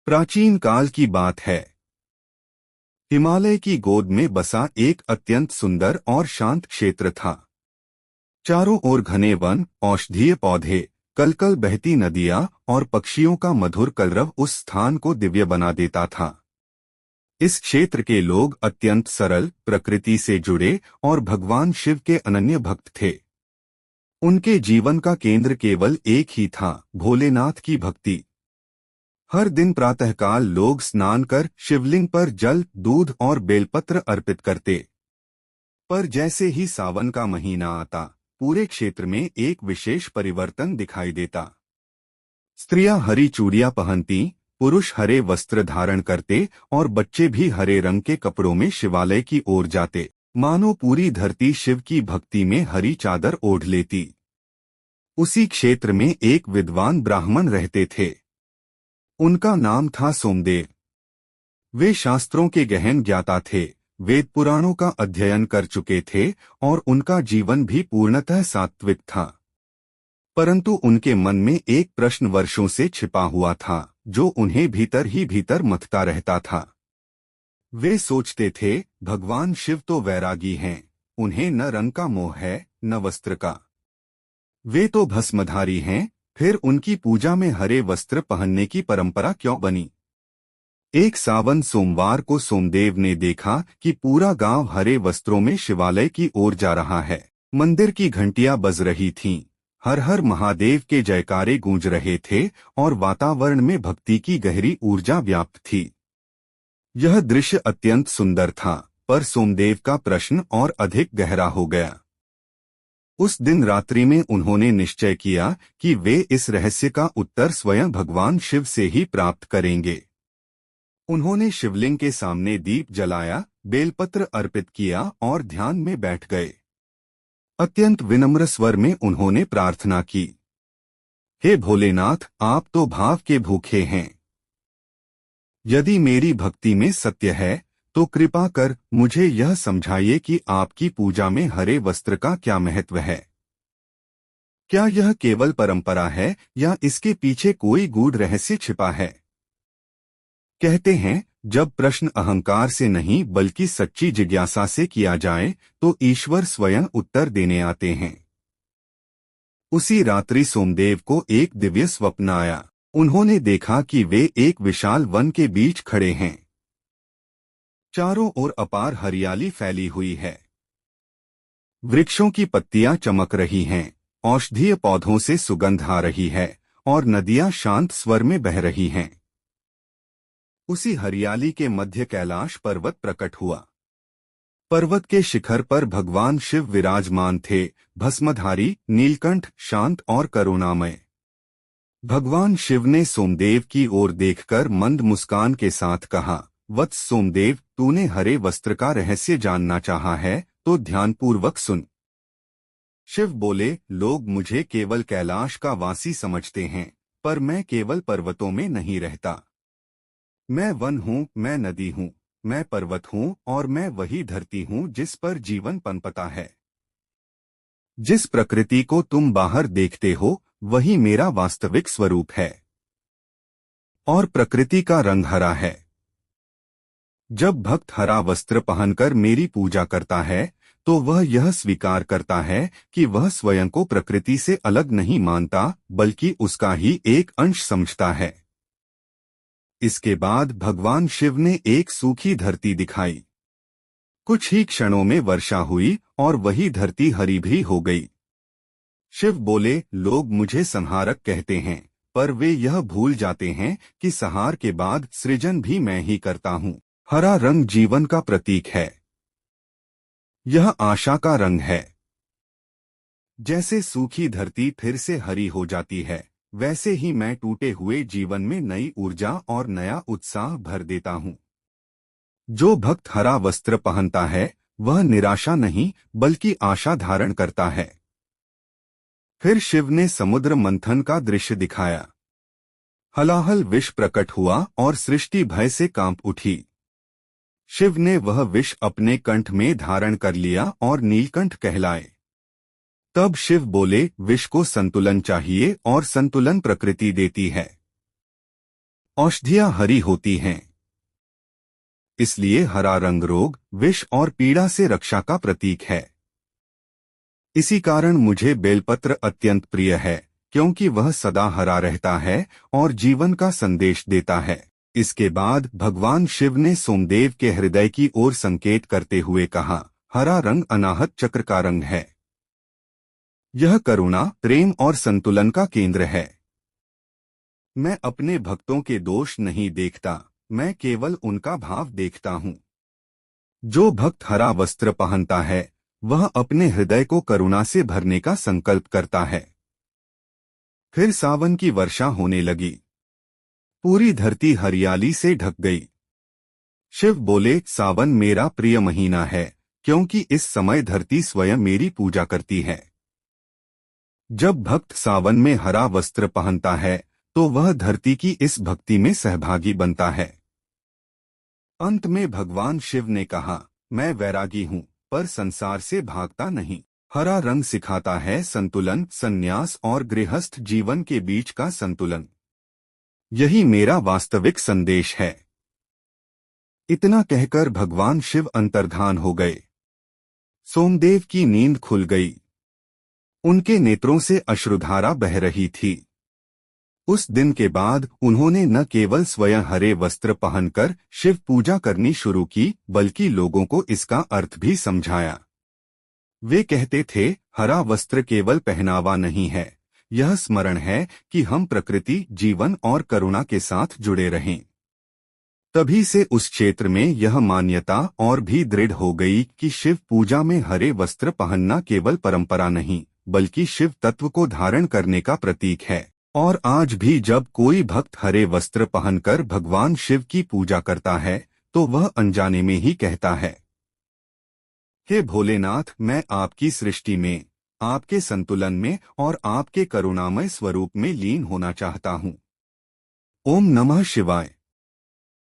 प्राचीन काल की बात है। हिमालय की गोद में बसा एक अत्यंत सुंदर और शांत क्षेत्र था। चारों ओर घने वन, औषधीय पौधे, कलकल बहती नदियां और पक्षियों का मधुर कलरव उस स्थान को दिव्य बना देता था। इस क्षेत्र के लोग अत्यंत सरल, प्रकृति से जुड़े और भगवान शिव के अनन्य भक्त थे। उनके जीवन का केंद्र केवल एक ही था, भोलेनाथ की भक्ति। हर दिन प्रातःकाल लोग स्नान कर शिवलिंग पर जल, दूध और बेलपत्र अर्पित करते। पर जैसे ही सावन का महीना आता, पूरे क्षेत्र में एक विशेष परिवर्तन दिखाई देता। स्त्रियां हरी चूड़ियां पहनती, पुरुष हरे वस्त्र धारण करते और बच्चे भी हरे रंग के कपड़ों में शिवालय की ओर जाते, मानो पूरी धरती शिव की भक्ति में हरी चादर ओढ़ लेती। उसी क्षेत्र में एक विद्वान ब्राह्मण रहते थे। उनका नाम था सोमदेव। वे शास्त्रों के गहन ज्ञाता थे, वेद पुराणों का अध्ययन कर चुके थे और उनका जीवन भी पूर्णतः सात्विक था। परंतु उनके मन में एक प्रश्न वर्षों से छिपा हुआ था, जो उन्हें भीतर ही भीतर मथता रहता था। वे सोचते थे, भगवान शिव तो वैरागी हैं, उन्हें न रंग का मोह है, न वस्त्र का। वे तो भस्मधारी हैं, फिर उनकी पूजा में हरे वस्त्र पहनने की परंपरा क्यों बनी? एक सावन सोमवार को सोमदेव ने देखा कि पूरा गांव हरे वस्त्रों में शिवालय की ओर जा रहा है। मंदिर की घंटियां बज रही थीं, हर हर महादेव के जयकारे गूंज रहे थे और वातावरण में भक्ति की गहरी ऊर्जा व्याप्त थी। यह दृश्य अत्यंत सुंदर था, पर सोमदेव का प्रश्न और अधिक गहरा हो गया। उस दिन रात्रि में उन्होंने निश्चय किया कि वे इस रहस्य का उत्तर स्वयं भगवान शिव से ही प्राप्त करेंगे। उन्होंने शिवलिंग के सामने दीप जलाया, बेलपत्र अर्पित किया और ध्यान में बैठ गए। अत्यंत विनम्र स्वर में उन्होंने प्रार्थना की, हे भोलेनाथ, आप तो भाव के भूखे हैं। यदि मेरी भक्ति में सत्य है, तो कृपा कर मुझे यह समझाइए कि आपकी पूजा में हरे वस्त्र का क्या महत्व है। क्या यह केवल परंपरा है या इसके पीछे कोई गूढ़ रहस्य छिपा है? कहते हैं, जब प्रश्न अहंकार से नहीं बल्कि सच्ची जिज्ञासा से किया जाए, तो ईश्वर स्वयं उत्तर देने आते हैं। उसी रात्रि सोमदेव को एक दिव्य स्वप्न आया। उन्होंने देखा कि वे एक विशाल वन के बीच खड़े हैं। चारों ओर अपार हरियाली फैली हुई है। वृक्षों की पत्तियां चमक रही हैं, औषधीय पौधों से सुगंध आ रही है और नदियां शांत स्वर में बह रही हैं। उसी हरियाली के मध्य कैलाश पर्वत प्रकट हुआ। पर्वत के शिखर पर भगवान शिव विराजमान थे, भस्मधारी, नीलकंठ, शांत और करुणामय। भगवान शिव ने सोमदेव की ओर देखकर मंद मुस्कान के साथ कहा, वत्स सोमदेव, तूने हरे वस्त्र का रहस्य जानना चाहा है, तो ध्यानपूर्वक सुन। शिव बोले, लोग मुझे केवल कैलाश का वासी समझते हैं, पर मैं केवल पर्वतों में नहीं रहता। मैं वन हूँ, मैं नदी हूँ, मैं पर्वत हूँ और मैं वही धरती हूँ जिस पर जीवन पनपता है। जिस प्रकृति को तुम बाहर देखते हो, वही मेरा वास्तविक स्वरूप है। और प्रकृति का रंग हरा है। जब भक्त हरा वस्त्र पहनकर मेरी पूजा करता है, तो वह यह स्वीकार करता है कि वह स्वयं को प्रकृति से अलग नहीं मानता, बल्कि उसका ही एक अंश समझता है। इसके बाद भगवान शिव ने एक सूखी धरती दिखाई। कुछ ही क्षणों में वर्षा हुई और वही धरती हरी भरी हो गई। शिव बोले, लोग मुझे संहारक कहते हैं, पर वे यह भूल जाते हैं कि संहार के बाद सृजन भी मैं ही करता हूँ। हरा रंग जीवन का प्रतीक है। यह आशा का रंग है। जैसे सूखी धरती फिर से हरी हो जाती है, वैसे ही मैं टूटे हुए जीवन में नई ऊर्जा और नया उत्साह भर देता हूँ। जो भक्त हरा वस्त्र पहनता है, वह निराशा नहीं बल्कि आशा धारण करता है। फिर शिव ने समुद्र मंथन का दृश्य दिखाया। हलाहल विष प्रकट हुआ और सृष्टि भय से कांप उठी। शिव ने वह विष अपने कंठ में धारण कर लिया और नीलकंठ कहलाए। तब शिव बोले, विष को संतुलन चाहिए और संतुलन प्रकृति देती है। औषधियां हरी होती हैं, इसलिए हरा रंग रोग, विष और पीड़ा से रक्षा का प्रतीक है। इसी कारण मुझे बेलपत्र अत्यंत प्रिय है, क्योंकि वह सदा हरा रहता है और जीवन का संदेश देता है। इसके बाद भगवान शिव ने सोमदेव के हृदय की ओर संकेत करते हुए कहा, हरा रंग अनाहत चक्र का रंग है। यह करुणा, प्रेम और संतुलन का केंद्र है। मैं अपने भक्तों के दोष नहीं देखता, मैं केवल उनका भाव देखता हूँ। जो भक्त हरा वस्त्र पहनता है वह अपने हृदय को करुणा से भरने का संकल्प करता है। फिर सावन की वर्षा होने लगी। पूरी धरती हरियाली से ढक गई। शिव बोले, सावन मेरा प्रिय महीना है, क्योंकि इस समय धरती स्वयं मेरी पूजा करती है। जब भक्त सावन में हरा वस्त्र पहनता है तो वह धरती की इस भक्ति में सहभागी बनता है। अंत में भगवान शिव ने कहा, मैं वैरागी हूँ, पर संसार से भागता नहीं। हरा रंग सिखाता है संतुलन, संन्यास और गृहस्थ जीवन के बीच का संतुलन। यही मेरा वास्तविक संदेश है। इतना कहकर भगवान शिव अंतर्धान हो गए। सोमदेव की नींद खुल गई। उनके नेत्रों से अश्रुधारा बह रही थी। उस दिन के बाद उन्होंने न केवल स्वयं हरे वस्त्र पहनकर शिव पूजा करनी शुरू की, बल्कि लोगों को इसका अर्थ भी समझाया। वे कहते थे, हरा वस्त्र केवल पहनावा नहीं है, यह स्मरण है कि हम प्रकृति, जीवन और करुणा के साथ जुड़े रहें। तभी से उस क्षेत्र में यह मान्यता और भी दृढ़ हो गई कि शिव पूजा में हरे वस्त्र पहनना केवल परंपरा नहीं, बल्कि शिव तत्व को धारण करने का प्रतीक है। और आज भी जब कोई भक्त हरे वस्त्र पहनकर भगवान शिव की पूजा करता है तो वह अनजाने में ही कहता है, हे भोलेनाथ, मैं आपकी सृष्टि में, आपके संतुलन में और आपके करुणामय स्वरूप में लीन होना चाहता हूँ। ओम नमः शिवाय।